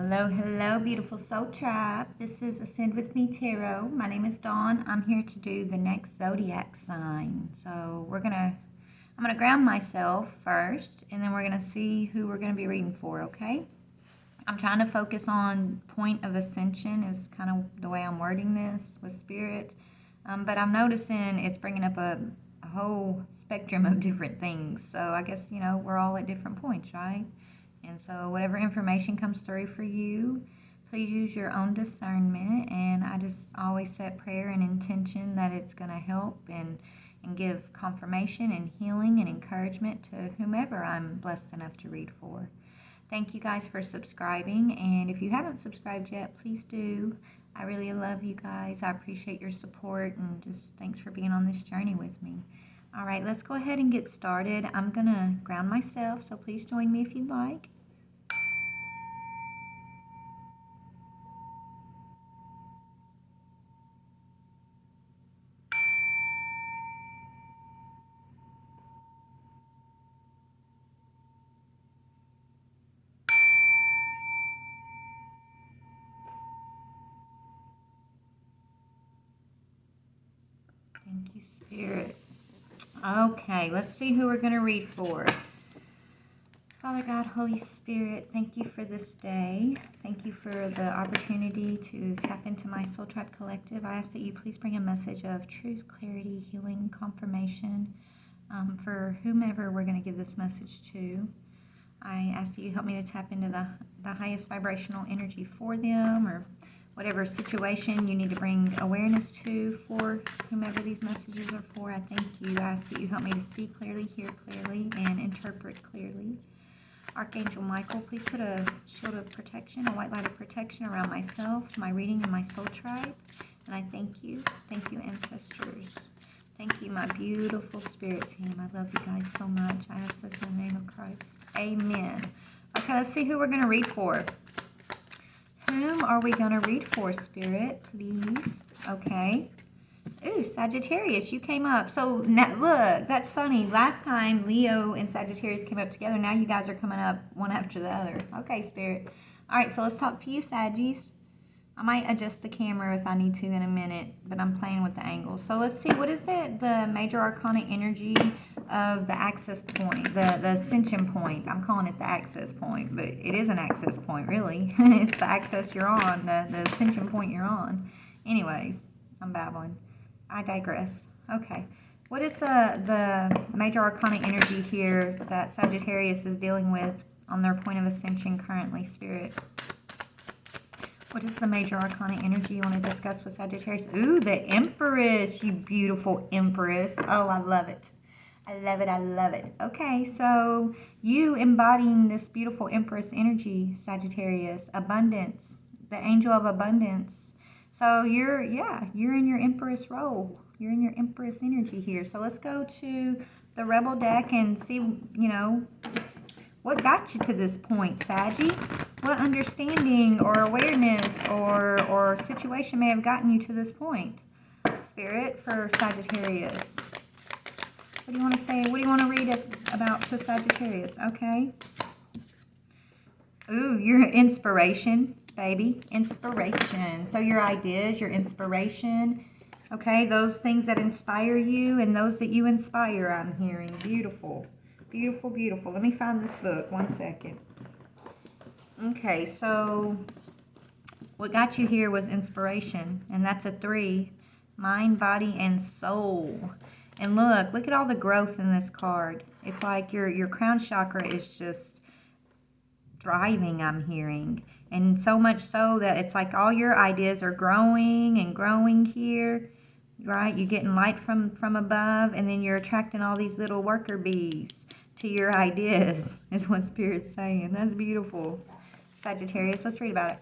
Hello, hello, beautiful soul tribe. This is Ascend With Me Tarot. My name is Dawn. I'm here to do the next zodiac sign. So I'm gonna ground myself first, and then we're gonna see who we're gonna be reading for. Okay? I'm trying to focus on point of ascension is kind of the way I'm wording this with spirit, but I'm noticing it's bringing up a whole spectrum of different things. So I guess we're all at different points, right? And so whatever information comes through for you, please use your own discernment. And I just always set prayer and intention that it's going to help and give confirmation and healing and encouragement to whomever I'm blessed enough to read for. Thank you guys for subscribing. And if you haven't subscribed yet, please do. I really love you guys. I appreciate your support, and just thanks for being on this journey with me. All right, let's go ahead and get started. I'm going to ground myself, so please join me if you'd like. Thank you, Spirit. Okay, let's see who we're going to read for. Father God, Holy Spirit, thank you for this day. Thank you for the opportunity to tap into my Soul Tribe Collective. I ask that you please bring a message of truth, clarity, healing, confirmation for whomever we're going to give this message to. I ask that you help me to tap into the highest vibrational energy for them, or whatever situation you need to bring awareness to for whomever these messages are for. I thank you. I ask that you help me to see clearly, hear clearly, and interpret clearly. Archangel Michael, please put a shield of protection, a white light of protection around myself, my reading, and my soul tribe. And I thank you. Thank you, ancestors. Thank you, my beautiful spirit team. I love you guys so much. I ask this in the name of Christ. Amen. Okay, let's see who we're going to read for. Whom are we going to read for, Spirit, please? Okay. Ooh, Sagittarius, you came up. So, now, look, that's funny. Last time, Leo and Sagittarius came up together. Now you guys are coming up one after the other. Okay, Spirit. All right, so let's talk to you, Saggies. I might adjust the camera if I need to in a minute, but I'm playing with the angles. So let's see, what is the major arcana energy of the access point, the ascension point? I'm calling it the access point, but it is an access point, really. It's the access you're on, the ascension point you're on. Anyways, I'm babbling. I digress. Okay. What is the major arcana energy here that Sagittarius is dealing with on their point of ascension currently, Spirit? What is the major arcana energy you want to discuss with Sagittarius? Ooh, the Empress, you beautiful Empress. Oh, I love it. I love it. I love it. Okay, so you embodying this beautiful Empress energy, Sagittarius, abundance, the angel of abundance. So you're in your Empress role. You're in your Empress energy here. So let's go to the Rebel deck and see, what got you to this point, Saggy? What understanding or awareness or situation may have gotten you to this point, Spirit, for Sagittarius? What do you want to say? What do you want to read about to Sagittarius? Okay. Ooh, your inspiration, baby. Inspiration. So your ideas, your inspiration. Okay, those things that inspire you and those that you inspire, I'm hearing. Beautiful. Beautiful, beautiful. Let me find this book. 1 second. Okay, so what got you here was inspiration, and that's a 3. Mind, body, and soul. And look at all the growth in this card. It's like your crown chakra is just thriving, I'm hearing. And so much so that it's like all your ideas are growing and growing here, right? You're getting light from above, and then you're attracting all these little worker bees to your ideas, is what Spirit's saying. That's beautiful. Sagittarius, let's read about it.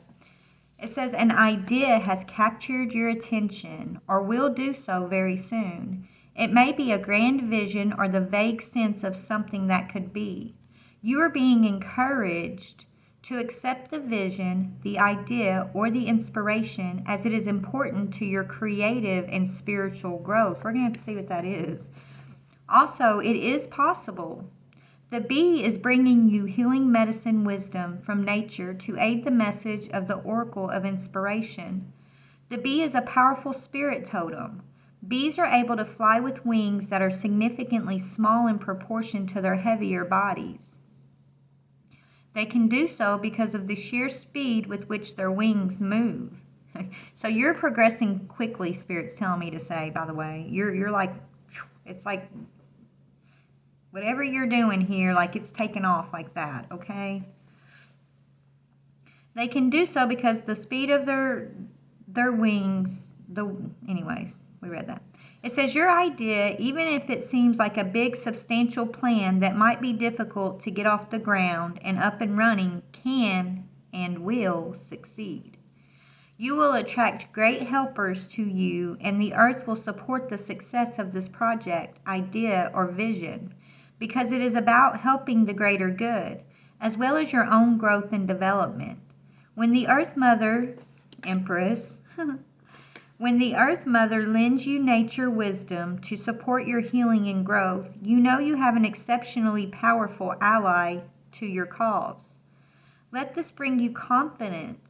It says, an idea has captured your attention, or will do so very soon. It may be a grand vision or the vague sense of something that could be. You are being encouraged to accept the vision, the idea, or the inspiration, as it is important to your creative and spiritual growth. We're going to have to see what that is. Also, it is possible The bee is bringing you healing medicine wisdom from nature to aid the message of the oracle of inspiration. The bee is a powerful spirit totem. Bees are able to fly with wings that are significantly small in proportion to their heavier bodies. They can do so because of the sheer speed with which their wings move. So you're progressing quickly, Spirit's telling me to say, by the way. You're like, it's like, whatever you're doing here, like it's taking off like that, okay? They can do so because the speed of their wings, anyways, we read that. It says your idea, even if it seems like a big substantial plan that might be difficult to get off the ground and up and running, can and will succeed. You will attract great helpers to you, and the earth will support the success of this project, idea, or vision, because it is about helping the greater good, as well as your own growth and development. When the Earth Mother, Empress, when the Earth Mother lends you nature wisdom to support your healing and growth, you know you have an exceptionally powerful ally to your cause. Let this bring you confidence.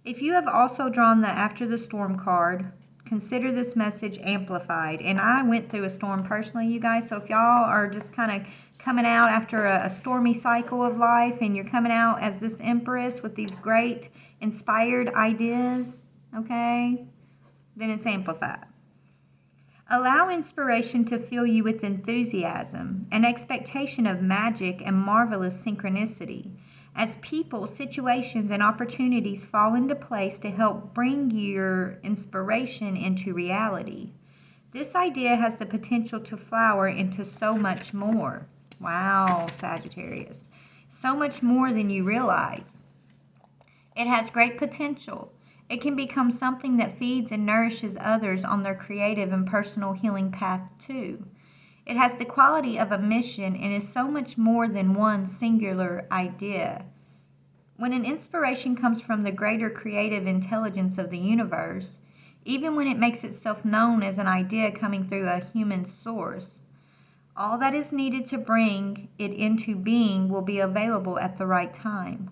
If you have also drawn the After the Storm card, consider this message amplified. And I went through a storm personally, you guys, so if y'all are just kind of coming out after a stormy cycle of life and you're coming out as this Empress with these great inspired ideas, okay, then it's amplified. Allow inspiration to fill you with enthusiasm, an expectation of magic and marvelous synchronicity, as people, situations, and opportunities fall into place to help bring your inspiration into reality. This idea has the potential to flower into so much more. Wow, Sagittarius. So much more than you realize. It has great potential. It can become something that feeds and nourishes others on their creative and personal healing path too. It has the quality of a mission and is so much more than one singular idea. When an inspiration comes from the greater creative intelligence of the universe, even when it makes itself known as an idea coming through a human source, all that is needed to bring it into being will be available at the right time.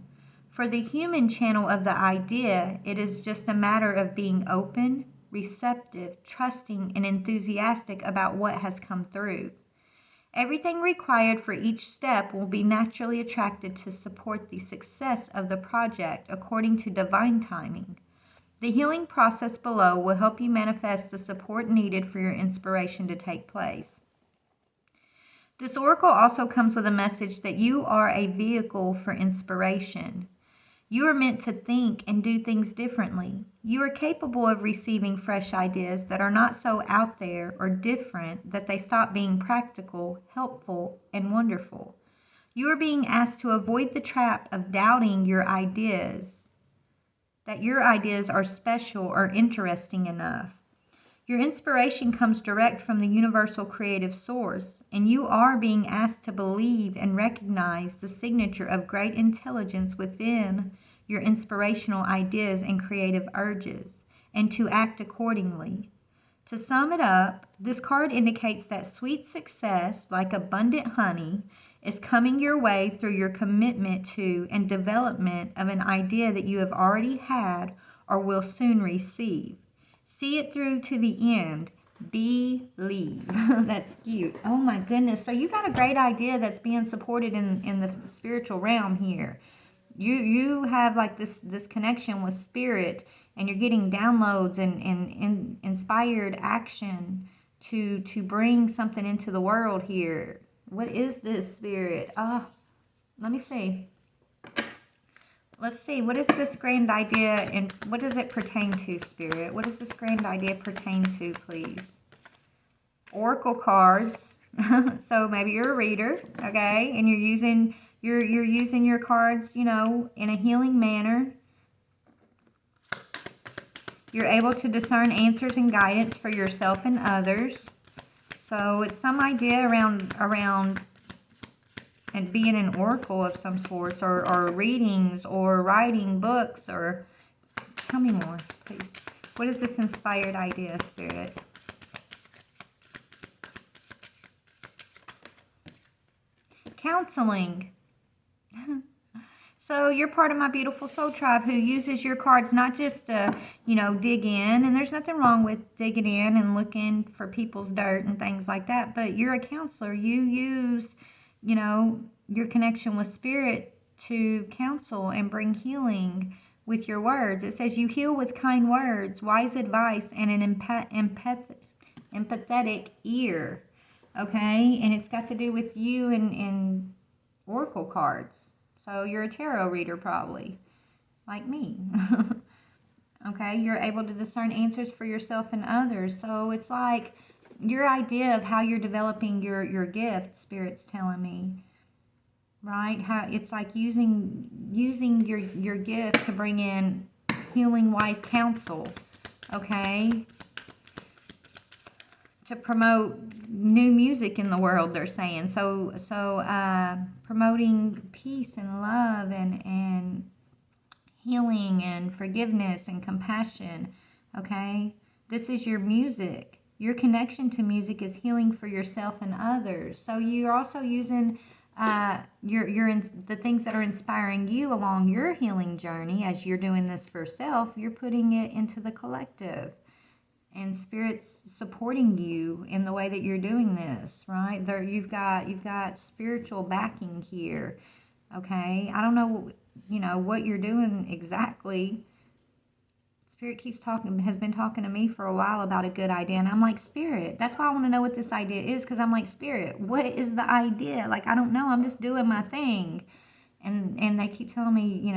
For the human channel of the idea, it is just a matter of being open, receptive, trusting, and enthusiastic about what has come through. Everything required for each step will be naturally attracted to support the success of the project according to divine timing. The healing process below will help you manifest the support needed for your inspiration to take place. This oracle also comes with a message that you are a vehicle for inspiration. You are meant to think and do things differently. You are capable of receiving fresh ideas that are not so out there or different that they stop being practical, helpful, and wonderful. You are being asked to avoid the trap of doubting your ideas, that your ideas are special or interesting enough. Your inspiration comes direct from the universal creative source, and you are being asked to believe and recognize the signature of great intelligence within your inspirational ideas and creative urges, and to act accordingly. To sum it up, this card indicates that sweet success, like abundant honey, is coming your way through your commitment to and development of an idea that you have already had or will soon receive. See it through to the end. Believe. That's cute. Oh my goodness. So you got a great idea that's being supported in the spiritual realm here. You have like this connection with spirit, and you're getting downloads and inspired action to bring something into the world here. What is this, spirit? Let me see. Let's see, what is this grand idea and what does it pertain to, Spirit? What does this grand idea pertain to, please? Oracle cards. So maybe you're a reader, okay? And you're using your cards, in a healing manner. You're able to discern answers and guidance for yourself and others. So it's some idea around and being an oracle of some sorts, or readings, or writing books, or tell me more, please. What is this inspired idea, Spirit? counseling. So you're part of my beautiful soul tribe who uses your cards not just to, dig in. And there's nothing wrong with digging in and looking for people's dirt and things like that. But you're a counselor. You use, your connection with spirit to counsel and bring healing with your words. It says you heal with kind words, wise advice, and an empathetic ear. Okay? And it's got to do with you and oracle cards. So you're a tarot reader probably, like me. Okay, you're able to discern answers for yourself and others. So it's like your idea of how you're developing your gift, Spirit's telling me, right? How it's like using your gift to bring in healing, wise counsel. Okay, to promote new music in the world, they're saying. So promoting peace and love and healing and forgiveness and compassion. Okay, this is your music. Your connection to music is healing for yourself and others. So you're also using the things that are inspiring you along your healing journey. As you're doing this for self, you're putting it into the collective. And Spirit's supporting you in the way that you're doing this, right? There, you've got spiritual backing here, okay? I don't know, what you're doing exactly. Spirit has been talking to me for a while about a good idea, and I'm like, Spirit, that's why I want to know what this idea is, because I'm like, Spirit, what is the idea? Like, I don't know, I'm just doing my thing. And they keep telling me,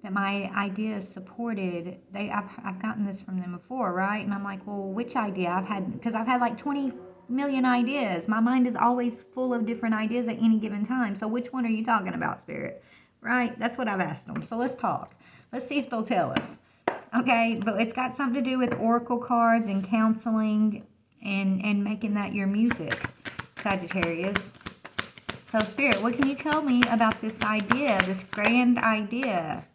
that my idea is supported. I've gotten this from them before, right? And I'm like, well, which idea? Because I've had like 20 million ideas. My mind is always full of different ideas at any given time. So which one are you talking about, Spirit? Right? That's what I've asked them. So let's talk. Let's see if they'll tell us. Okay, but it's got something to do with oracle cards and counseling and making that your music, Sagittarius. So Spirit, what can you tell me about this idea, this grand idea?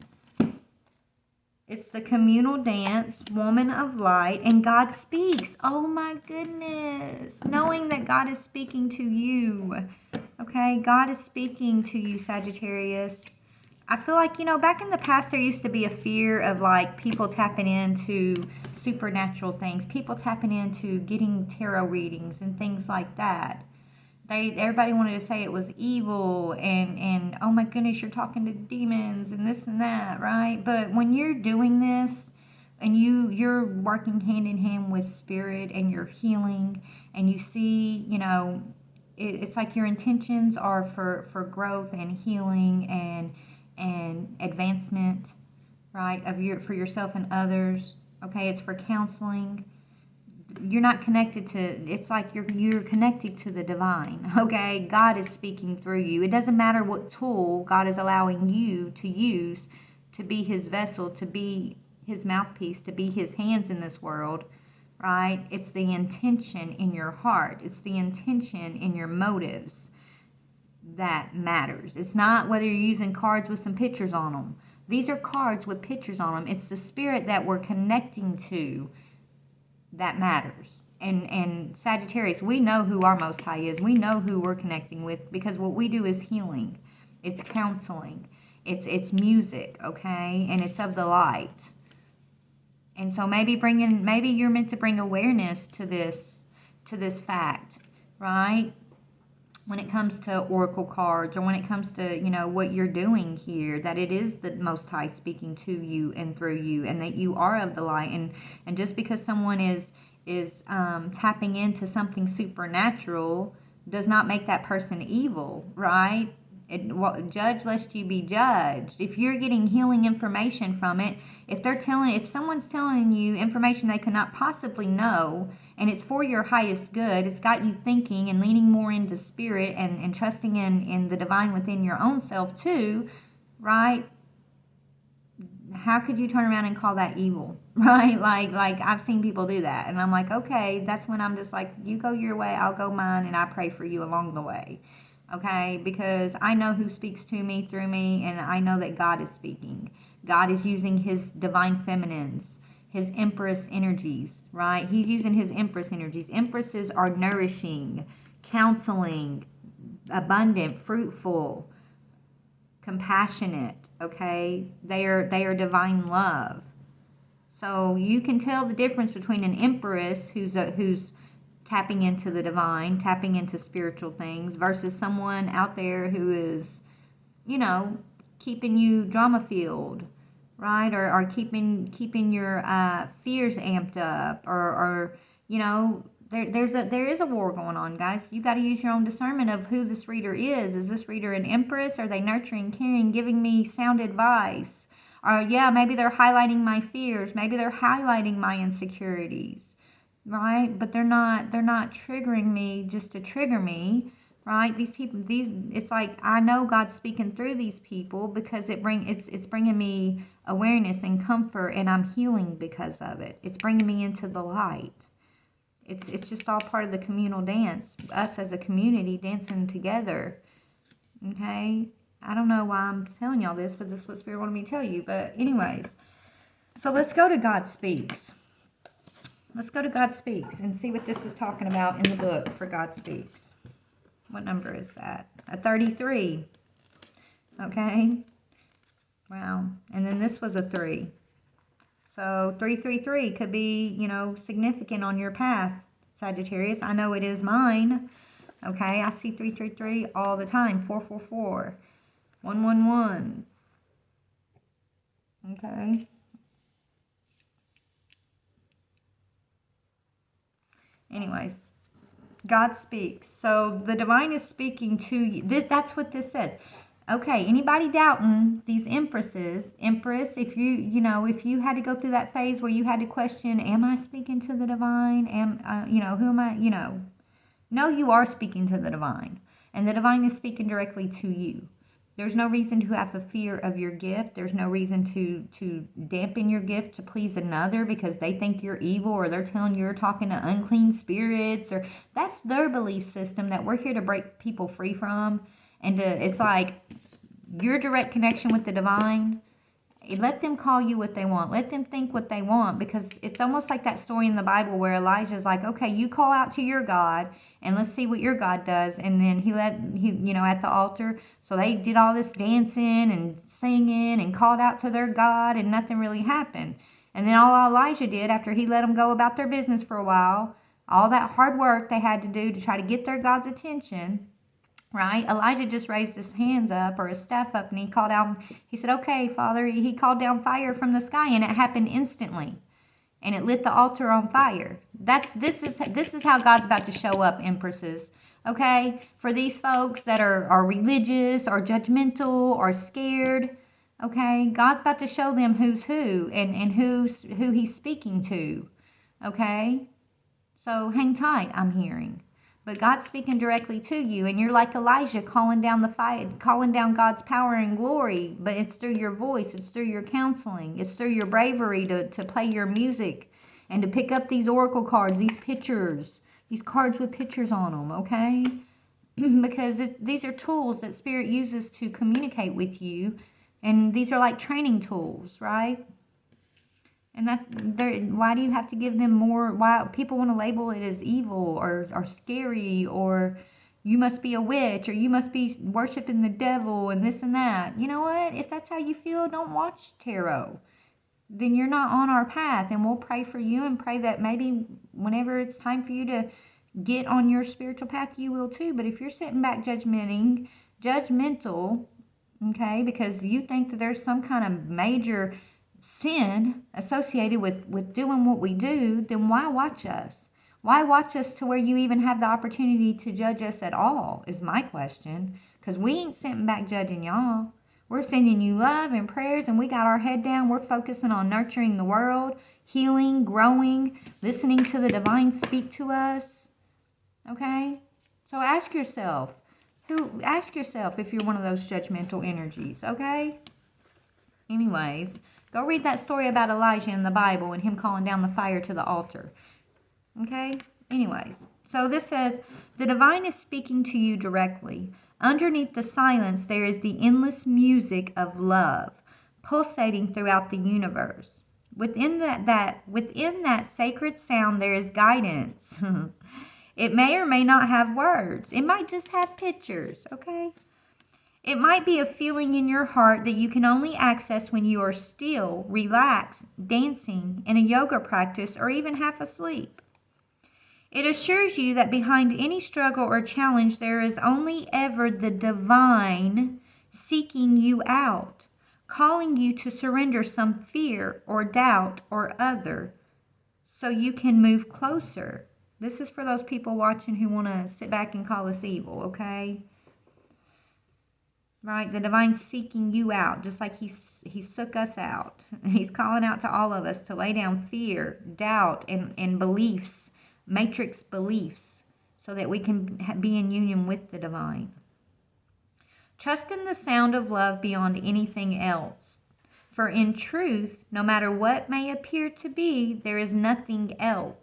It's the communal dance, woman of light, and God speaks. Oh my goodness. Knowing that God is speaking to you. Okay, God is speaking to you, Sagittarius. I feel like, back in the past there used to be a fear of like people tapping into supernatural things. People tapping into getting tarot readings and things like that. Everybody wanted to say it was evil and oh my goodness, you're talking to demons and this and that, right? But when you're doing this and you're working hand in hand with Spirit and you're healing and you see, it's like your intentions are for growth and healing and advancement, right? For yourself and others. Okay, it's for counseling. You're not connected to, it's like you're connected to the divine, okay? God is speaking through you. It doesn't matter what tool God is allowing you to use to be his vessel, to be his mouthpiece, to be his hands in this world, right? It's the intention in your heart. It's the intention in your motives that matters. It's not whether you're using cards with some pictures on them. These are cards with pictures on them. It's the spirit that we're connecting to that matters. And Sagittarius, we know who our Most High is. We know who we're connecting with, because what we do is healing. It's counseling. It's music, okay? And it's of the light. And so maybe you're meant to bring awareness to this fact, right? When it comes to oracle cards, or when it comes to, what you're doing here, that it is the Most High speaking to you and through you, and that you are of the light. And just because someone is tapping into something supernatural does not make that person evil, right? Judge lest you be judged. If you're getting healing information from it, if someone's telling you information they could not possibly know, and it's for your highest good, it's got you thinking and leaning more into Spirit and trusting in the divine within your own self too, right? How could you turn around and call that evil, right? Like I've seen people do that, and I'm like, okay, that's when I'm just like, you go your way, I'll go mine, and I pray for you along the way, okay? Because I know who speaks to me, through me, and I know that God is speaking. God is using his divine feminines, his Empress energies, right? He's using his Empress energies. Empresses are nourishing, counseling, abundant, fruitful, compassionate, okay? They are divine love. So you can tell the difference between an empress who's tapping into the divine, tapping into spiritual things, versus someone out there who is, keeping you drama-filled, right? Or keeping your fears amped up, or there is a war going on, guys. You got to use your own discernment of who this reader is. Is this reader an empress? Are they nurturing, caring, giving me sound advice? Or maybe they're highlighting my fears. Maybe they're highlighting my insecurities, right? But they're not triggering me just to trigger me, right? These people, it's like I know God's speaking through these people because it's bringing me awareness and comfort, and I'm healing because of it. It's bringing me into the light. It's just all part of the communal dance, us as a community dancing together, okay? I don't know why I'm telling y'all this, but this is what Spirit wanted me to tell you. But anyways, so let's go to God Speaks. Let's go to God Speaks and see what this is talking about in the book for God Speaks. What number is that? A 33. Okay. Wow. And then this was a 3. So 333 could be, significant on your path, Sagittarius. I know it is mine. Okay. I see 333 all the time. 444. 111. Okay. Anyways, God speaks. So the divine is speaking to you. That's what this says. Okay, anybody doubting these empresses, Empress, if you had to go through that phase where you had to question, am I speaking to the divine? Who am I? No, you are speaking to the divine. And the divine is speaking directly to you. There's no reason to have a fear of your gift. There's no reason to dampen your gift to please another because they think you're evil, or they're telling you're talking to unclean spirits, or that's their belief system that we're here to break people free from. And it's like your direct connection with the divine. Let them call you what they want. Let them think what they want, because it's almost like that story in the Bible where Elijah's like, okay, you call out to your God and let's see what your God does. And then he at the altar. So they did all this dancing and singing and called out to their God, and nothing really happened. And then all Elijah did after he let them go about their business for a while, all that hard work they had to do to try to get their God's attention, right? Elijah just raised his hands up, or his staff up, and he called out. He said, okay, Father. He called down fire from the sky, and it happened instantly. And it lit the altar on fire. This is how God's about to show up, Empresses. Okay? For these folks that are religious or judgmental or scared, okay? God's about to show them who's who and who he's speaking to. Okay? So hang tight, I'm hearing. But God's speaking directly to you, and you're like Elijah, calling down the fire, calling down God's power and glory. But it's through your voice, it's through your counseling, it's through your bravery to play your music and to pick up these oracle cards, these pictures, these cards with pictures on them, okay? Because these are tools that Spirit uses to communicate with you, and these are like training tools, right? And why do you have to give them more? Why people want to label it as evil or scary, or you must be a witch, or you must be worshiping the devil and this and that. You know what? If that's how you feel, don't watch tarot. Then you're not on our path, and we'll pray for you and pray that maybe whenever it's time for you to get on your spiritual path, you will too. But if you're sitting back judgmental, okay, because you think that there's some kind of major sin associated with doing what we do, then why watch us? Why watch us to where you even have the opportunity to judge us at all, is my question. Because we ain't sitting back judging y'all. We're sending you love and prayers, and we got our head down. We're focusing on nurturing the world, healing, growing, listening to the divine speak to us. Okay? So ask yourself if you're one of those judgmental energies, okay? Anyways, go read that story about Elijah in the Bible and him calling down the fire to the altar. Okay? Anyways, so this says, the divine is speaking to you directly. Underneath the silence, there is the endless music of love pulsating throughout the universe. Within that sacred sound, there is guidance. It may or may not have words. It might just have pictures, okay? It might be a feeling in your heart that you can only access when you are still, relaxed, dancing, in a yoga practice, or even half asleep. It assures you that behind any struggle or challenge there is only ever the divine seeking you out, calling you to surrender some fear or doubt or other so you can move closer. This is for those people watching who want to sit back and call us evil, okay? Right? The divine seeking you out, just like he sook us out. He's calling out to all of us to lay down fear, doubt, and beliefs, matrix beliefs, so that we can be in union with the divine. Trust in the sound of love beyond anything else. For in truth, no matter what may appear to be, there is nothing else.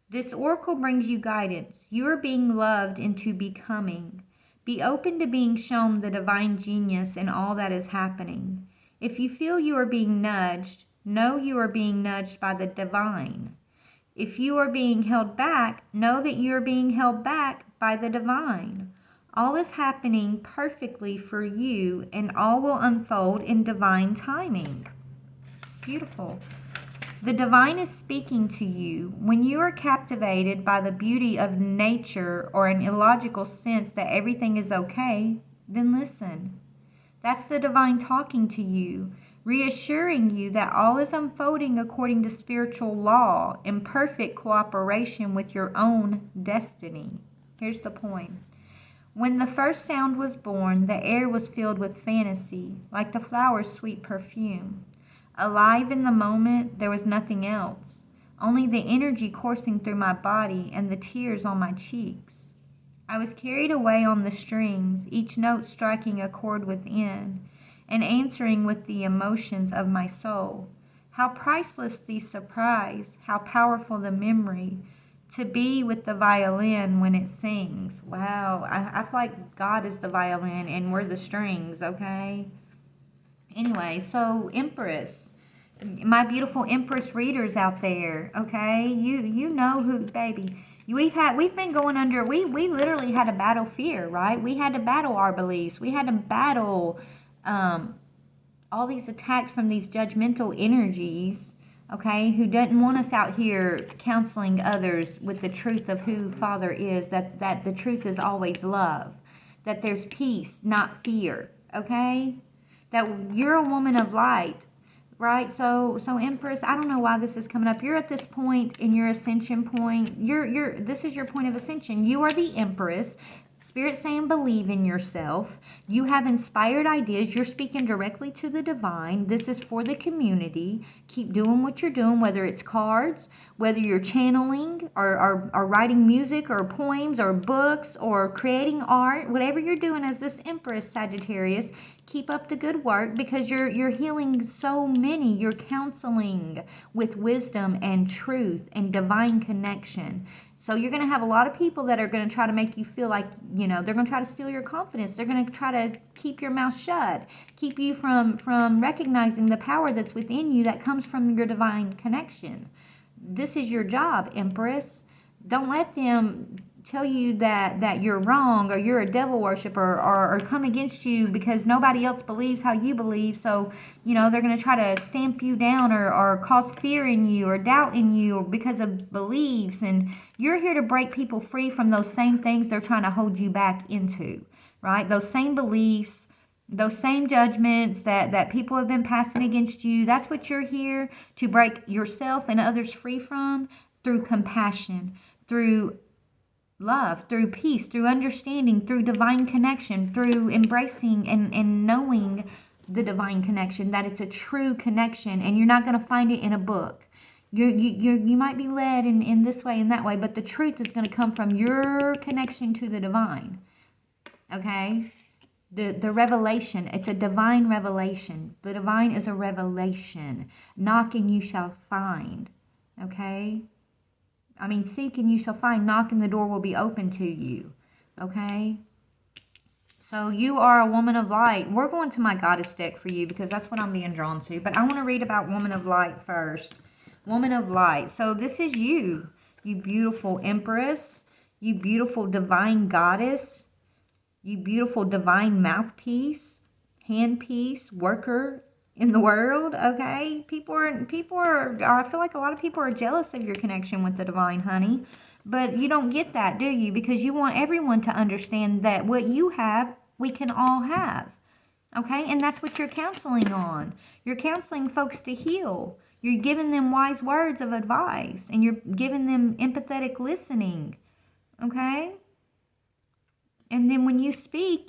This oracle brings you guidance. You are being loved into becoming. Be open to being shown the divine genius in all that is happening. If you feel you are being nudged, know you are being nudged by the divine. If you are being held back, know that you are being held back by the divine. All is happening perfectly for you, and all will unfold in divine timing. Beautiful. The divine is speaking to you. When you are captivated by the beauty of nature or an illogical sense that everything is okay, then listen. That's the divine talking to you, reassuring you that all is unfolding according to spiritual law in perfect cooperation with your own destiny. Here's the poem. When the first sound was born, the air was filled with fantasy, like the flower's sweet perfume. Alive in the moment, there was nothing else, only the energy coursing through my body and the tears on my cheeks. I was carried away on the strings, each note striking a chord within, and answering with the emotions of my soul. How priceless the surprise, how powerful the memory, to be with the violin when it sings. Wow, I feel like God is the violin and we're the strings, okay? Anyway, so Empress, my beautiful Empress readers out there, okay? You know who, baby. We've been going under, we literally had to battle fear, right? We had to battle our beliefs. We had to battle all these attacks from these judgmental energies, okay, who doesn't want us out here counseling others with the truth of who Father is, that the truth is always love, that there's peace, not fear, okay? That you're a woman of light, right? So Empress, I don't know why this is coming up. You're at this point in your ascension point. This is your point of ascension. You are the Empress. Spirit saying believe in yourself. You have inspired ideas. You're speaking directly to the divine. This is for the community. Keep doing what you're doing, whether it's cards, whether you're channeling or writing music or poems or books or creating art, whatever you're doing as this Empress, Sagittarius, keep up the good work, because you're healing so many. You're counseling with wisdom and truth and divine connection. So you're going to have a lot of people that are going to try to make you feel like, they're going to try to steal your confidence. They're going to try to keep your mouth shut, keep you from recognizing the power that's within you that comes from your divine connection. This is your job, Empress. Don't let them tell you that you're wrong or you're a devil worshiper or come against you because nobody else believes how you believe. So, they're going to try to stamp you down or cause fear in you or doubt in you because of beliefs. And you're here to break people free from those same things they're trying to hold you back into, right? Those same beliefs, those same judgments that people have been passing against you. That's what you're here to break yourself and others free from, through compassion, through love, through peace, through understanding, through divine connection, through embracing and knowing the divine connection, that it's a true connection, and you're not going to find it in a book. You might be led in this way and that way, but the truth is going to come from your connection to the divine, okay? The revelation, it's a divine revelation. The divine is a revelation. Knock and you shall find, okay? Seek and you shall find. Knock and the door will be open to you. Okay? So you are a woman of light. We're going to my goddess deck for you because that's what I'm being drawn to. But I want to read about woman of light first. Woman of light. So this is you. you beautiful Empress, you beautiful divine goddess, you beautiful divine mouthpiece, handpiece, worker in the world, okay? People are, I feel like a lot of people are jealous of your connection with the divine, honey. But you don't get that, do you? Because you want everyone to understand that what you have, we can all have. Okay? And that's what you're counseling on. You're counseling folks to heal. You're giving them wise words of advice. And you're giving them empathetic listening. Okay? And then when you speak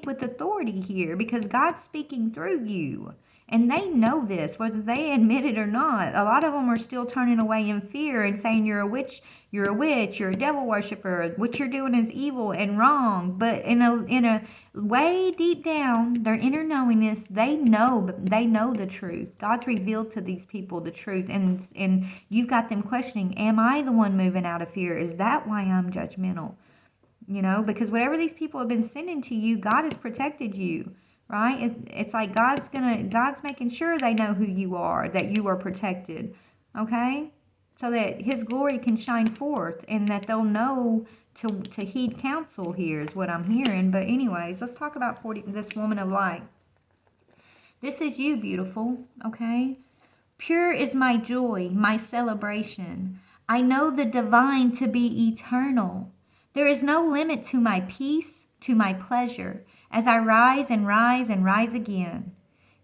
with authority here because God's speaking through you. And they know this, whether they admit it or not. A lot of them are still turning away in fear and saying you're a witch, you're a devil worshiper, what you're doing is evil and wrong. But in a way deep down, their inner knowingness, they know the truth. God's revealed to these people the truth. And you've got them questioning, am I the one moving out of fear? Is that why I'm judgmental? You know, because whatever these people have been sending to you, God has protected you, right? It's like God's making sure they know who you are, that you are protected, okay? So that His glory can shine forth and that they'll know to heed counsel here is what I'm hearing. But anyways, let's talk about this woman of light. This is you, beautiful, okay? Pure is my joy, my celebration. I know the divine to be eternal. There is no limit to my peace, to my pleasure, as I rise and rise and rise again.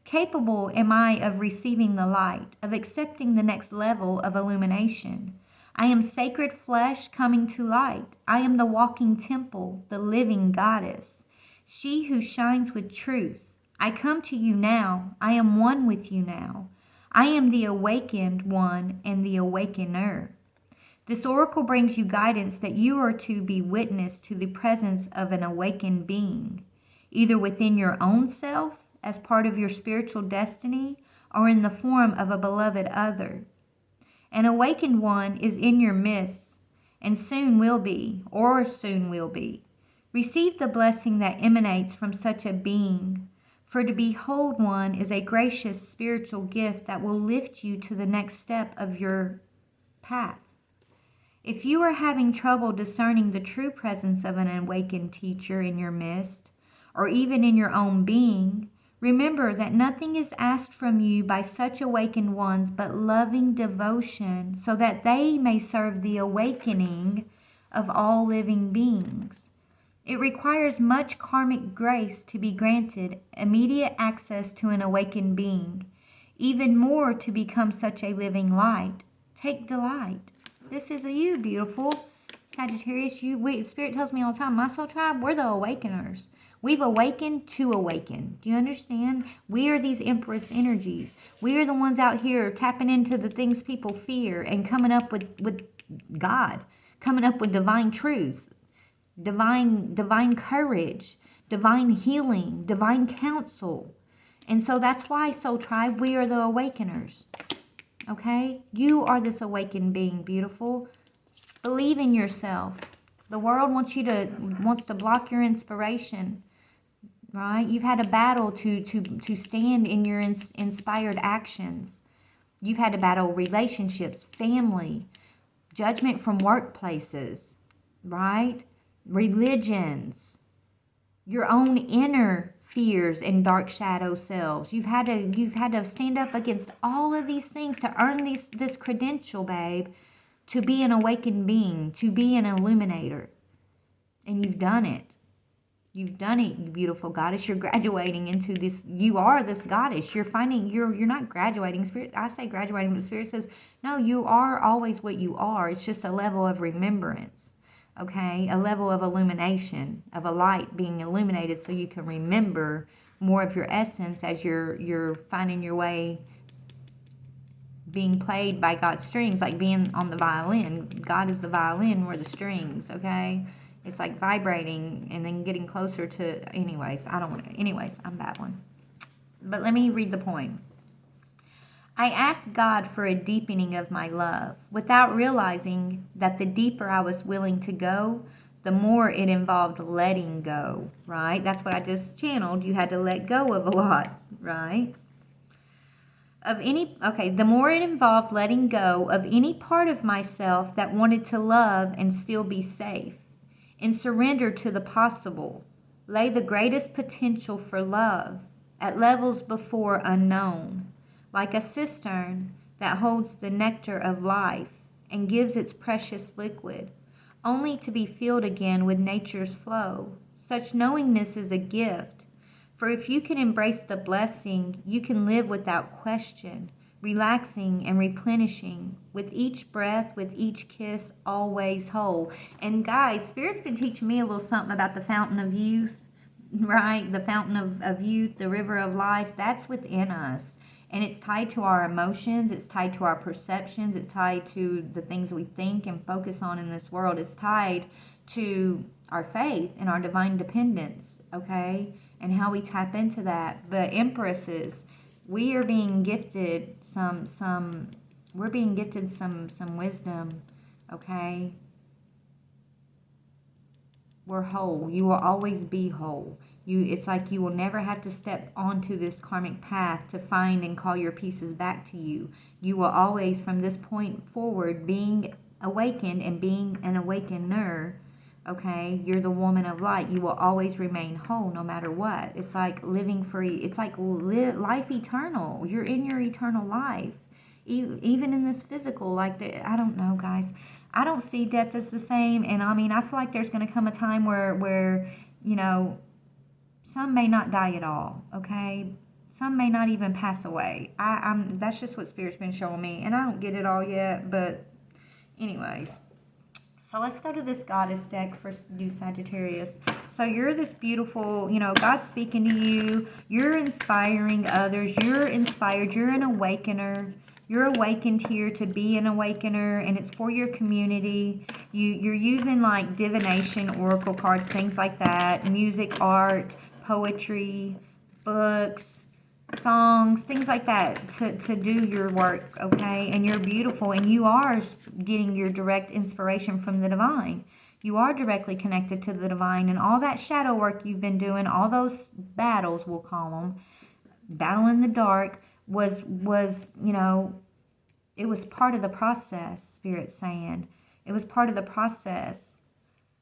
Capable am I of receiving the light, of accepting the next level of illumination. I am sacred flesh coming to light. I am the walking temple, the living goddess, she who shines with truth. I come to you now. I am one with you now. I am the awakened one and the awakener. This oracle brings you guidance that you are to be witness to the presence of an awakened being, either within your own self, as part of your spiritual destiny, or in the form of a beloved other. An awakened one is in your midst, and soon will be. Receive the blessing that emanates from such a being, for to behold one is a gracious spiritual gift that will lift you to the next step of your path. If you are having trouble discerning the true presence of an awakened teacher in your midst, or even in your own being, remember that nothing is asked from you by such awakened ones but loving devotion, so that they may serve the awakening of all living beings. It requires much karmic grace to be granted immediate access to an awakened being, even more to become such a living light. Take delight. This is you, beautiful Sagittarius. Spirit tells me all the time, my soul tribe, we're the awakeners. We've awakened to awaken. Do you understand? We are these Empress energies. We are the ones out here tapping into the things people fear and coming up with God, coming up with divine truth, divine courage, divine healing, divine counsel. And so that's why, soul tribe, we are the awakeners. Okay? You are this awakened being, beautiful. Believe in yourself. The world wants to block your inspiration, right? You've had a battle to stand in your inspired actions. You've had to battle relationships, family, judgment from workplaces, right? Religions, your own inner fears and dark shadow selves. You've had to stand up against all of these things to earn this credential, babe, to be an awakened being, to be an illuminator. And you've done it. You've done it, you beautiful goddess. You're graduating into this. You are this goddess. You're not graduating. Spirit, I say graduating, but Spirit says, no, you are always what you are. It's just a level of remembrance. Okay, a level of illumination, of a light being illuminated so you can remember more of your essence as you're finding your way being played by God's strings, like being on the violin. God is the violin, we're the strings, okay? It's like vibrating and then getting closer to, anyways, I'm babbling. But let me read the poem. I asked God for a deepening of my love, without realizing that the deeper I was willing to go, the more it involved letting go, right? That's what I just channeled. You had to let go of a lot, right? the more it involved letting go of any part of myself that wanted to love and still be safe, and surrender to the possible, lay the greatest potential for love at levels before unknown, like a cistern that holds the nectar of life and gives its precious liquid, only to be filled again with nature's flow. Such knowingness is a gift, for if you can embrace the blessing, you can live without question, relaxing and replenishing with each breath, with each kiss, always whole. And guys, Spirit's been teaching me a little something about the fountain of youth, right? The fountain of youth, the river of life, that's within us. And it's tied to our emotions, it's tied to our perceptions, it's tied to the things we think and focus on in this world. It's tied to our faith and our divine dependence, okay? And how we tap into that. But Empresses, we are being gifted some wisdom, okay? We're whole. You will always be whole. It's like you will never have to step onto this karmic path to find and call your pieces back to you. You will always, from this point forward, being awakened and being an awakener, okay, you're the woman of light. You will always remain whole no matter what. It's like living free. It's like life eternal. You're in your eternal life. Even in this physical, like, I don't know, guys. I don't see death as the same. And I mean, I feel like there's going to come a time where, you know, some may not die at all, okay? Some may not even pass away. That's just what Spirit's been showing me. And I don't get it all yet, but anyways. So let's go to this goddess deck for you, Sagittarius. So you're this beautiful, you know, God's speaking to you. You're inspiring others. You're inspired. You're an awakener. You're awakened here to be an awakener, and it's for your community. You're using like divination, oracle cards, things like that, music, art, poetry, books, songs, things like that to do your work, okay? And you're beautiful, and you are getting your direct inspiration from the divine. You are directly connected to the divine, and all that shadow work you've been doing, all those battles, we'll call them, battle in the dark, was you know, it was part of the process, Spirit's saying. It was part of the process.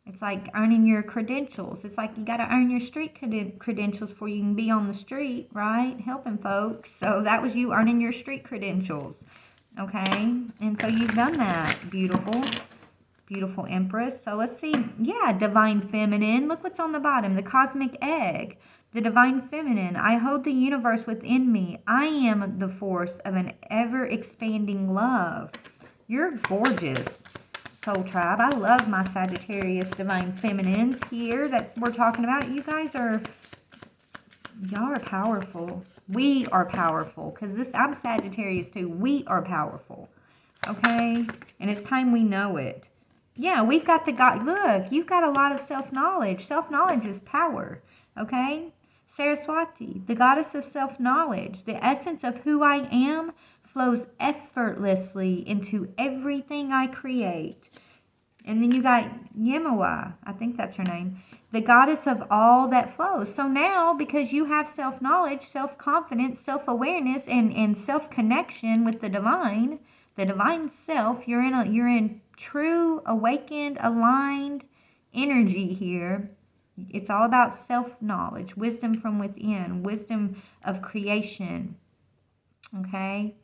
It's like earning your credentials. It's like you got to earn your street credentials before you can be on the street, right? Helping folks. So that was you earning your street credentials, okay? And so you've done that. Beautiful. Beautiful Empress. So let's see. Yeah, Divine Feminine. Look what's on the bottom. The Cosmic Egg. The Divine Feminine. I hold the universe within me. I am the force of an ever-expanding love. You're gorgeous, Soul Tribe. I love my Sagittarius Divine Feminines here that we're talking about. You guys are, y'all are powerful. We are powerful. Because I'm Sagittarius too. We are powerful. Okay? And it's time we know it. Yeah, we've got look, you've got a lot of self-knowledge. Self-knowledge is power. Okay? Saraswati, the goddess of self-knowledge. The essence of who I am flows effortlessly into everything I create. And then you got Yemewa, I think that's her name, the goddess of all that flows. So now, because you have self-knowledge, self-confidence, self-awareness, and self-connection with the divine self, you're in true, awakened, aligned energy here. It's all about self-knowledge, wisdom from within, wisdom of creation. Okay?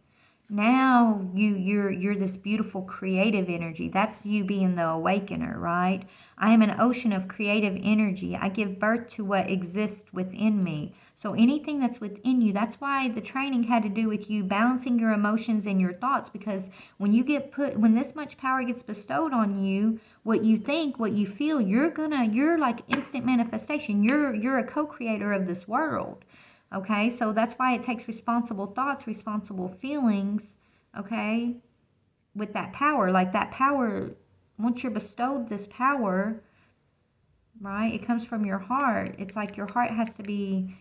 Now you're this beautiful creative energy. That's you being the awakener, right? I am an ocean of creative energy. I give birth to what exists within me. So anything that's within you, that's why the training had to do with you balancing your emotions and your thoughts, because when this much power gets bestowed on you, what you think, what you feel, you're like instant manifestation. You're a co-creator of this world. Okay, so that's why it takes responsible thoughts, responsible feelings, okay, with that power. Like that power, once you're bestowed this power, right, it comes from your heart. It's like your heart has to be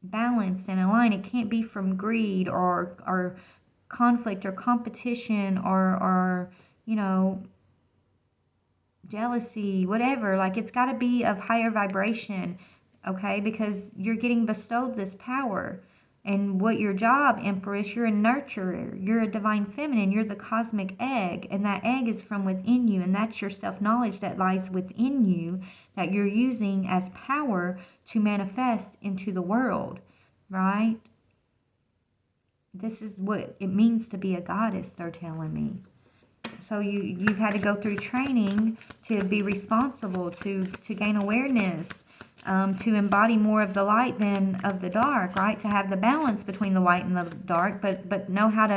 balanced and aligned. It can't be from greed or conflict or competition or you know, jealousy, whatever. Like it's got to be of higher vibration. Okay, because you're getting bestowed this power. And what your job, Empress, you're a nurturer. You're a divine feminine. You're the cosmic egg. And that egg is from within you. And that's your self-knowledge that lies within you that you're using as power to manifest into the world, right? This is what it means to be a goddess, they're telling me. So you've had to go through training to be responsible, to gain awareness, to embody more of the light than of the dark, right? To have the balance between the light and the dark, but know how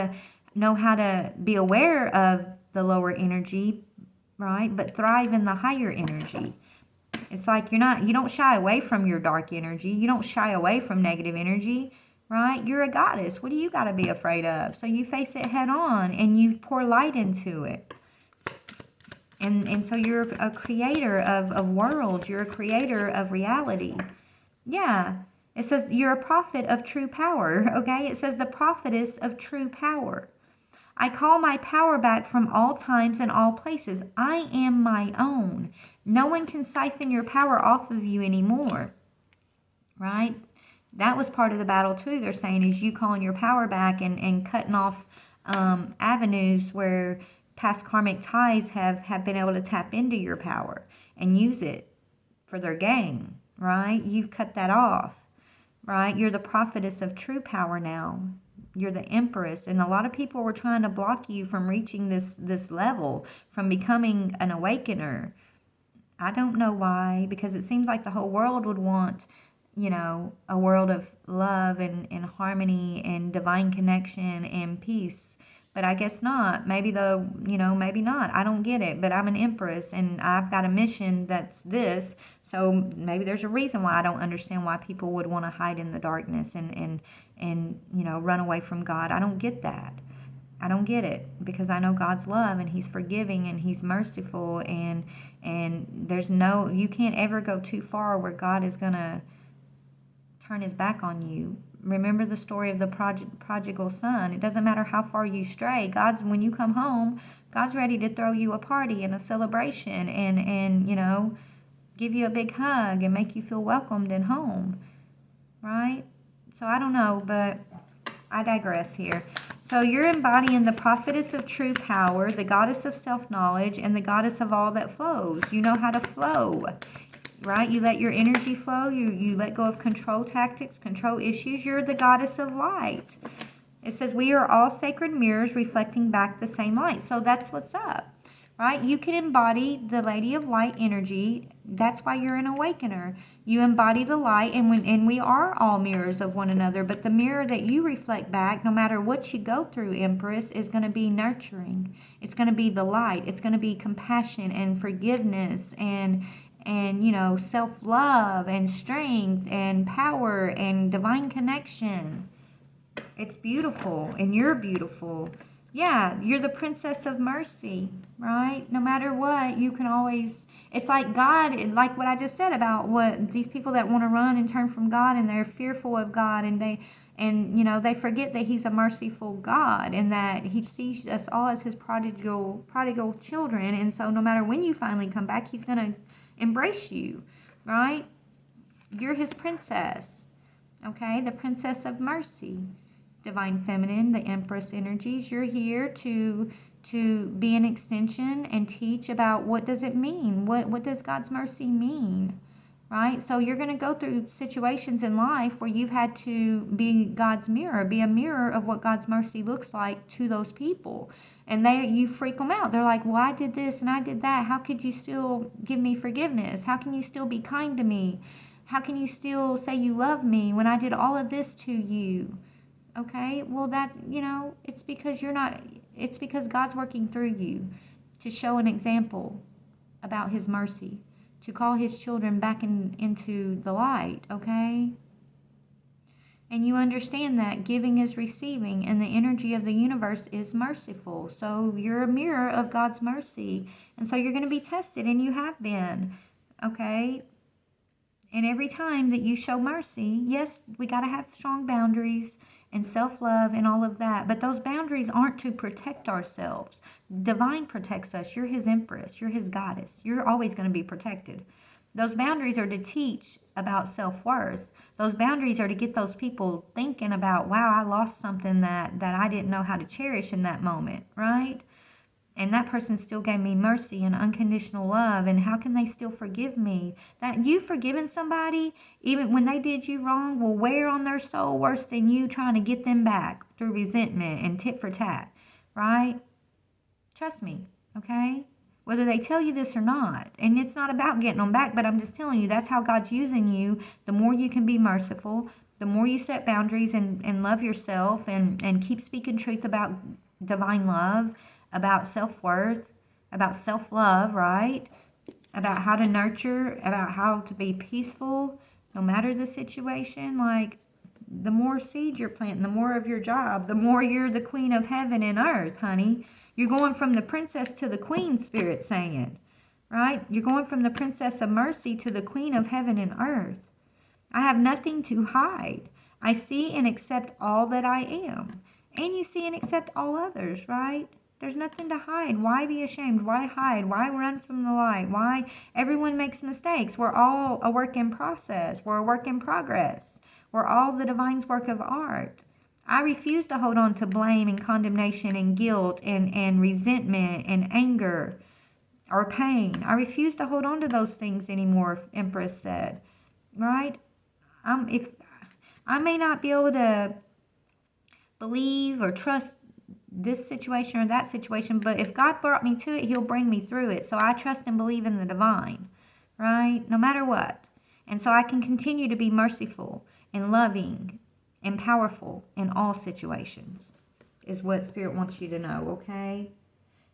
to be aware of the lower energy, right? But thrive in the higher energy. It's like you don't shy away from your dark energy. You don't shy away from negative energy, right? You're a goddess. What do you got to be afraid of? So you face it head on and you pour light into it. And so you're a creator of worlds. You're a creator of reality. Yeah. It says you're a prophet of true power, okay? It says the prophetess of true power. I call my power back from all times and all places. I am my own. No one can siphon your power off of you anymore, right? That was part of the battle too, they're saying, is you calling your power back and cutting off avenues where past karmic ties have been able to tap into your power and use it for their gain, right? You've cut that off, right? You're the prophetess of true power now. You're the Empress, and a lot of people were trying to block you from reaching this level, from becoming an awakener. I don't know why, because it seems like the whole world would want, a world of love and harmony and divine connection and peace. But I guess not. Maybe maybe not. I don't get it. But I'm an Empress and I've got a mission that's this. So maybe there's a reason why I don't understand why people would want to hide in the darkness and run away from God. I don't get that. I don't get it, because I know God's love and He's forgiving and He's merciful, and you can't ever go too far where God is going to turn His back on you. Remember the story of the prodigal son. It doesn't matter how far you stray. When you come home, God's ready to throw you a party and a celebration and give you a big hug and make you feel welcomed and home, right? So I don't know, but I digress here. So you're embodying the prophetess of true power, the goddess of self-knowledge, and the goddess of all that flows. You know how to flow, right? You let your energy flow. You let go of control tactics, control issues. You're the goddess of light. It says we are all sacred mirrors reflecting back the same light. So that's what's up, right? You can embody the Lady of Light energy. That's why you're an awakener. You embody the light, and we are all mirrors of one another. But the mirror that you reflect back, no matter what you go through, Empress, is going to be nurturing. It's going to be the light. It's going to be compassion and forgiveness and self-love and strength and power and divine connection. It's beautiful, and you're beautiful. Yeah, you're the princess of mercy, right? No matter what, you can always... It's like God, like what I just said about what these people that want to run and turn from God, and they're fearful of God, and they forget that He's a merciful God, and that He sees us all as His prodigal children. And so no matter when you finally come back, He's going to embrace you, right? You're His princess, okay? The princess of mercy. Divine Feminine, the Empress energies. You're here to be an extension and teach about what does it mean? What does God's mercy mean? Right? So you're going to go through situations in life where you've had to be God's mirror, be a mirror of what God's mercy looks like to those people. And you freak them out. They're like, well, I did this and I did that. How could you still give me forgiveness? How can you still be kind to me? How can you still say you love me when I did all of this to you? Okay, well it's because God's working through you to show an example about His mercy, to call His children back into the light, okay? And you understand that giving is receiving, and the energy of the universe is merciful. So you're a mirror of God's mercy, and so you're going to be tested, and you have been, okay? And every time that you show mercy, yes, we got to have strong boundaries and self-love and all of that. But those boundaries aren't to protect ourselves. Divine protects us. You're His Empress. You're His goddess. You're always going to be protected. Those boundaries are to teach about self-worth. Those boundaries are to get those people thinking about, wow, I lost something that I didn't know how to cherish in that moment, right? And that person still gave me mercy and unconditional love. And how can they still forgive me? That you forgiving somebody, even when they did you wrong, will wear on their soul worse than you trying to get them back through resentment and tit for tat, right? Trust me, okay? Whether they tell you this or not. And it's not about getting them back, but I'm just telling you, that's how God's using you. The more you can be merciful, the more you set boundaries and love yourself and keep speaking truth about divine love, about self-worth, about self-love, right? About how to nurture, about how to be peaceful, no matter the situation. Like, the more seeds you're planting, the more of your job, the more you're the queen of heaven and earth, honey. You're going from the princess to the queen, Spirit saying, right? You're going from the princess of mercy to the queen of heaven and earth. I have nothing to hide. I see and accept all that I am. And you see and accept all others, right? There's nothing to hide. Why be ashamed? Why hide? Why run from the light? Why? Everyone makes mistakes. We're all a work in process. We're a work in progress. We're all the divine's work of art. I refuse to hold on to blame and condemnation and guilt and resentment and anger or pain. I refuse to hold on to those things anymore, Empress said. Right? If I may not be able to believe or trust this situation or that situation, but if God brought me to it, He'll bring me through it. So I trust and believe in the divine, right? No matter what. And so I can continue to be merciful and loving and powerful in all situations, is what Spirit wants you to know, okay?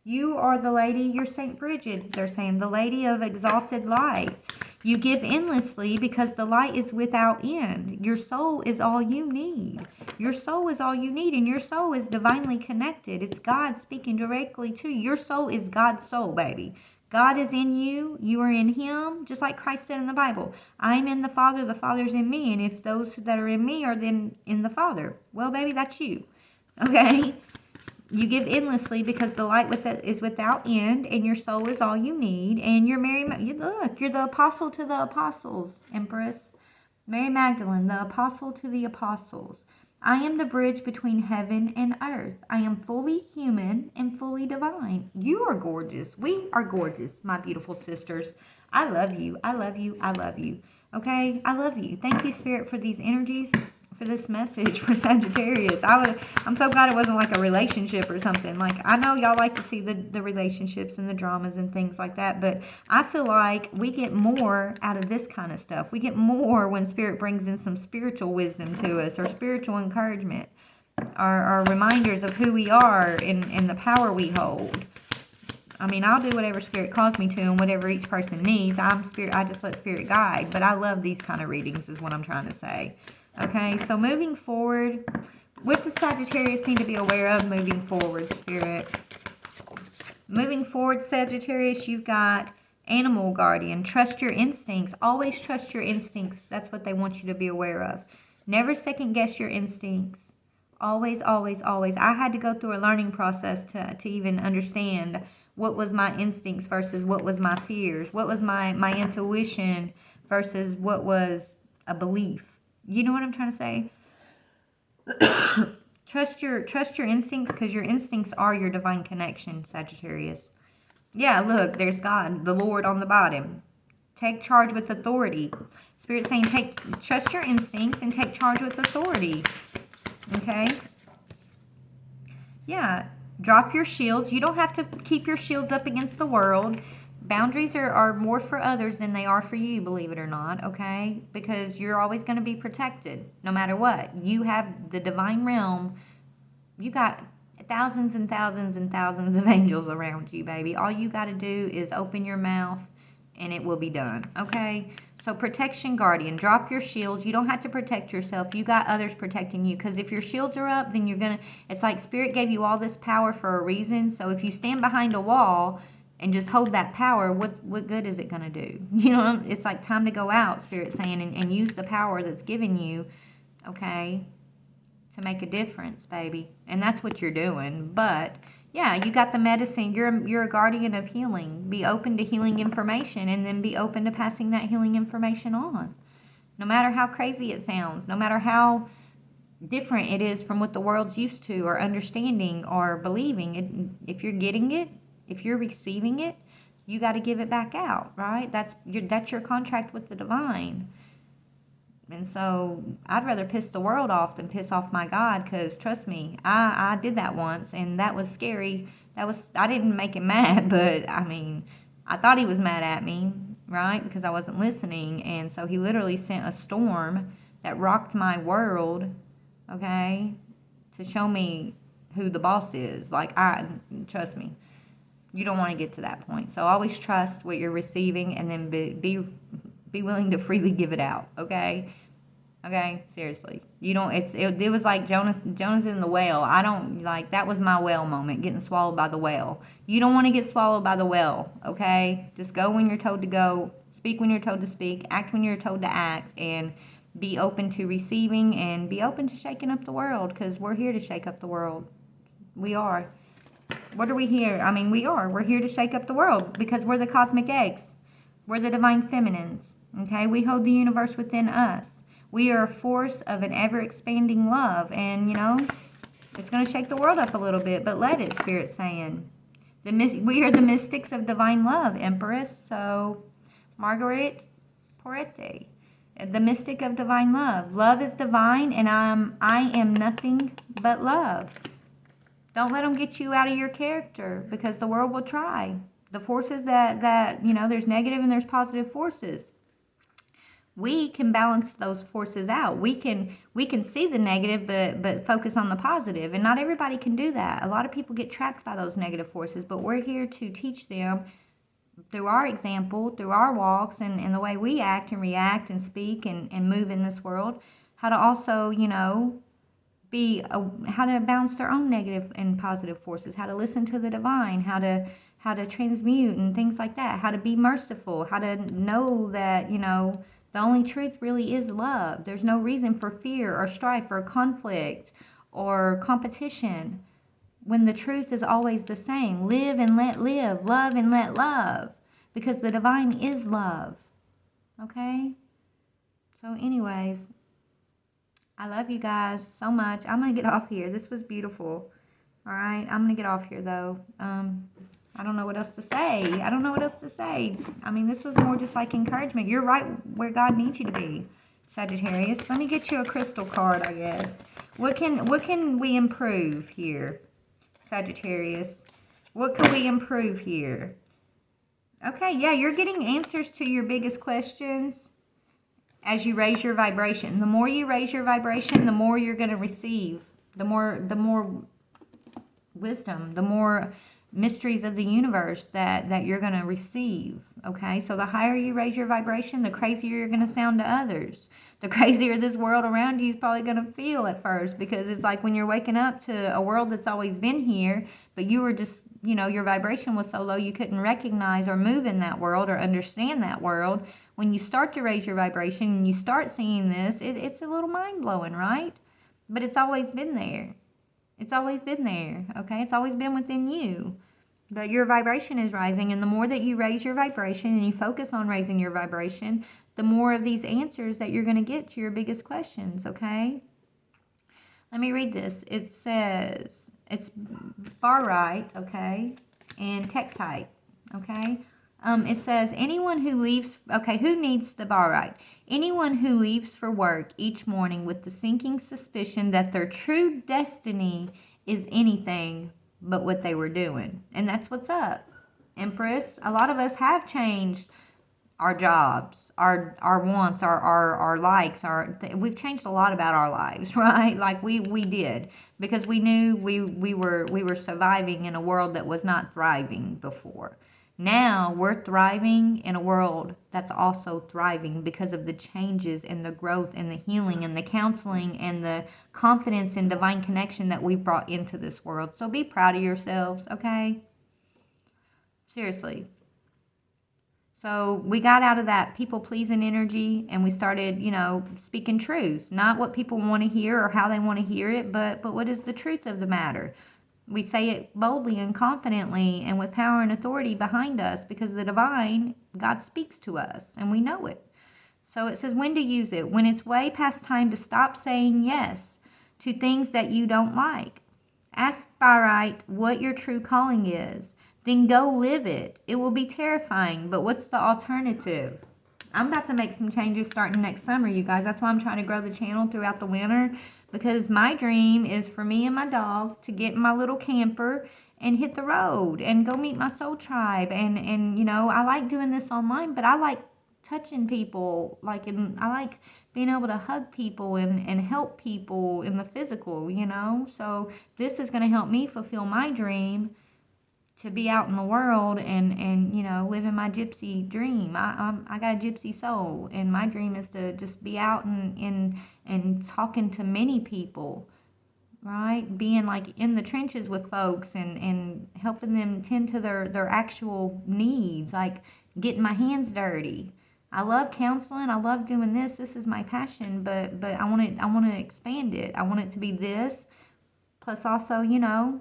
You are the lady, you're St. Bridget, they're saying, the lady of exalted light. You give endlessly because the light is without end. Your soul is all you need. Your soul is all you need, and your soul is divinely connected. It's God speaking directly to you. Your soul is God's soul, baby. God is in you. You are in Him, just like Christ said in the Bible. I'm in the Father's in me, and if those that are in me are then in the Father, well, baby, that's you, okay? You give endlessly because the light is without end, and your soul is all you need. And you're Mary. Look, you're the apostle to the apostles, Empress. Mary Magdalene, the apostle to the apostles. I am the bridge between heaven and earth. I am fully human and fully divine. You are gorgeous. We are gorgeous, my beautiful sisters. I love you. I love you. I love you. Okay? I love you. Thank you, Spirit, for these energies, for this message for Sagittarius. I'm so glad it wasn't like a relationship or something. Like, I know y'all like to see the relationships and the dramas and things like that, but I feel like we get more out of this kind of stuff. We get more when Spirit brings in some spiritual wisdom to us, or spiritual encouragement, or reminders of who we are and the power we hold. I mean, I'll do whatever Spirit calls me to and whatever each person needs. I just let Spirit guide, but I love these kind of readings is what I'm trying to say. Okay, so moving forward, what does Sagittarius need to be aware of moving forward, Spirit? Moving forward, Sagittarius, you've got animal guardian. Trust your instincts. Always trust your instincts. That's what they want you to be aware of. Never second guess your instincts. Always, always, always. I had to go through a learning process to even understand what was my instincts versus what was my fears. What was my intuition versus what was a belief. You know what I'm trying to say? Trust your instincts, because your instincts are your divine connection, Sagittarius. Yeah, look, there's God, the Lord on the bottom. Take charge with authority. Spirit saying trust your instincts and take charge with authority. Okay? Yeah, drop your shields. You don't have to keep your shields up against the world. Boundaries are more for others than they are for you, believe it or not, okay? Because you're always going to be protected, no matter what. You have the divine realm. You got thousands and thousands and thousands of angels around you, baby. All you got to do is open your mouth, and it will be done, okay? So protection guardian, drop your shields. You don't have to protect yourself. You got others protecting you, because if your shields are up, then you're going to, it's like Spirit gave you all this power for a reason. So if you stand behind a wall and just hold that power, what good is it going to do? You know, it's like time to go out, Spirit saying, and use the power that's given you, okay, to make a difference, baby. And that's what you're doing. But, yeah, you got the medicine. You're a guardian of healing. Be open to healing information, and then be open to passing that healing information on. No matter how crazy it sounds, no matter how different it is from what the world's used to or understanding or believing, if you're getting it, if you're receiving it, you got to give it back out, right? That's your contract with the divine. And so I'd rather piss the world off than piss off my God, because trust me, I did that once, and that was scary. I didn't make him mad, but I mean, I thought he was mad at me, right? Because I wasn't listening. And so he literally sent a storm that rocked my world, okay, to show me who the boss is. Like, trust me, you don't want to get to that point. So always trust what you're receiving, and then be willing to freely give it out, okay? Okay, seriously. You don't, it was like Jonas in the whale. I don't, like, that was my whale moment, getting swallowed by the whale. You don't want to get swallowed by the whale, okay? Just go when you're told to go, speak when you're told to speak, act when you're told to act, and be open to receiving, and be open to shaking up the world, because we're here to shake up the world. We are. What are we here? I mean, we are. We're here to shake up the world, because we're the cosmic eggs. We're the divine feminines, okay? We hold the universe within us. We are a force of an ever-expanding love, and, you know, it's going to shake the world up a little bit, but let it, Spirit's saying. We are the mystics of divine love, Empress. So, Margaret Porete, the mystic of divine love. Love is divine, and I am nothing but love. Don't let them get you out of your character, because the world will try. The forces that you know, there's negative and there's positive forces. We can balance those forces out. We can see the negative, but focus on the positive. And not everybody can do that. A lot of people get trapped by those negative forces, but we're here to teach them through our example, through our walks, and the way we act and react and speak and move in this world, how to also, you know, how to balance their own negative and positive forces, how to listen to the divine, how to transmute and things like that, how to be merciful, how to know that, you know, the only truth really is love. There's no reason for fear or strife or conflict or competition, when the truth is always the same. Live and let live, love and let love, because the divine is love. Okay? So anyways, I love you guys so much. I'm going to get off here. This was beautiful. All right? I'm going to get off here, though. I don't know what else to say. I mean, this was more just like encouragement. You're right where God needs you to be, Sagittarius. Let me get you a crystal card, I guess. What can we improve here, Sagittarius? What can we improve here? Okay, yeah, you're getting answers to your biggest questions as you raise your vibration. The more you raise your vibration, the more you're going to receive. The more wisdom, the more mysteries of the universe that you're going to receive. Okay, so the higher you raise your vibration, the crazier you're going to sound to others. The crazier this world around you is probably going to feel at first, because it's like when you're waking up to a world that's always been here, but you were just, you know, your vibration was so low you couldn't recognize or move in that world or understand that world. When you start to raise your vibration and you start seeing this, it's a little mind-blowing, right? But it's always been there. It's always been there, okay? It's always been within you. But your vibration is rising, and the more that you raise your vibration and you focus on raising your vibration, the more of these answers that you're going to get to your biggest questions, okay? Let me read this. It says, it's far right, okay, and tektite, okay? It says, anyone who leaves, okay, who needs the bar right? Anyone who leaves for work each morning with the sinking suspicion that their true destiny is anything but what they were doing. And that's what's up, Empress. A lot of us have changed our jobs, our wants, our likes, we've changed a lot about our lives, right? Like we did, because we knew we were surviving in a world that was not thriving before. Now we're thriving in a world that's also thriving because of the changes and the growth and the healing and the counseling and the confidence and divine connection that we've brought into this world. So be proud of yourselves, okay? Seriously. So we got out of that people-pleasing energy, and we started, you know, speaking truth. Not what people want to hear or how they want to hear it, but what is the truth of the matter. We say it boldly and confidently and with power and authority behind us, because the divine, God, speaks to us, and we know it. So it says when to use it. When it's way past time to stop saying yes to things that you don't like. Ask Spirite what your true calling is. Then go live it. It will be terrifying, but what's the alternative? I'm about to make some changes starting next summer, you guys. That's why I'm trying to grow the channel throughout the winter, because my dream is for me and my dog to get in my little camper and hit the road and go meet my soul tribe. And you know, I like doing this online, but I like touching people. I like being able to hug people and help people in the physical, you know. So this is going to help me fulfill my dream to be out in the world and you know, living my gypsy dream. I got a gypsy soul, and my dream is to just be out and talking to many people, right? Being like in the trenches with folks and helping them tend to their actual needs, like getting my hands dirty. I love counseling. I love doing this. This is my passion, but I want to expand it. I want it to be this plus also, you know,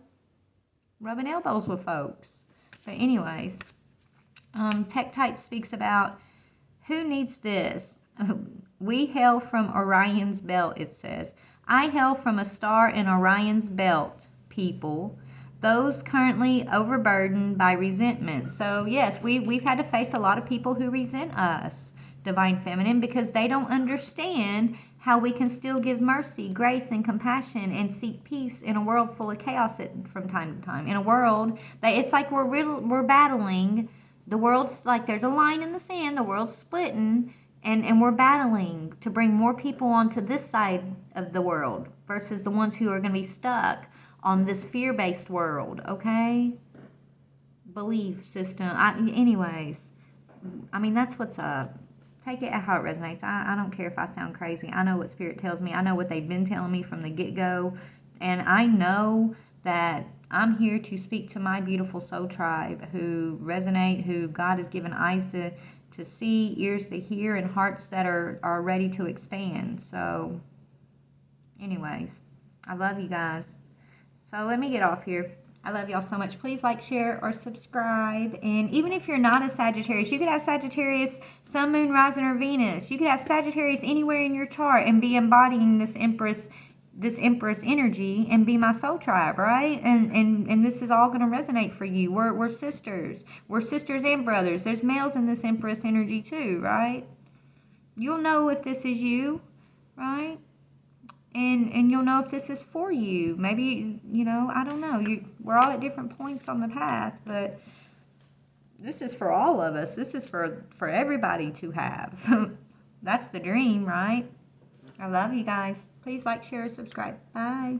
rubbing elbows with folks. But anyways, Tektite speaks about who needs this. We hail from Orion's belt, it says. I hail from a star in Orion's belt, people. Those currently overburdened by resentment. So yes, we've had to face a lot of people who resent us, Divine Feminine, because they don't understand how we can still give mercy, grace, and compassion and seek peace in a world full of chaos from time to time. In a world that it's like we're battling. The world's like there's a line in the sand, the world's splitting, and we're battling to bring more people onto this side of the world versus the ones who are going to be stuck on this fear-based world, okay? Belief system. Anyways, I mean, that's what's up. Take it how it resonates. I don't care if I sound crazy. I know what Spirit tells me. I know what they've been telling me from the get-go. And I know that I'm here to speak to my beautiful soul tribe who resonate, who God has given eyes to see, ears to hear, and hearts that are ready to expand. So, anyways, I love you guys. So let me get off here. I love y'all so much. Please like, share, or subscribe. And even if you're not a Sagittarius, you could have Sagittarius, Sun, Moon, Rising, or Venus. You could have Sagittarius anywhere in your chart and be embodying this Empress energy and be my soul tribe, right? And this is all going to resonate for you. We're sisters. We're sisters and brothers. There's males in this Empress energy too, right? You'll know if this is you, right? And you'll know if this is for you. Maybe, you know, I don't know. We're all at different points on the path, but this is for all of us. This is for everybody to have. That's the dream, right? I love you guys. Please like, share, subscribe. Bye.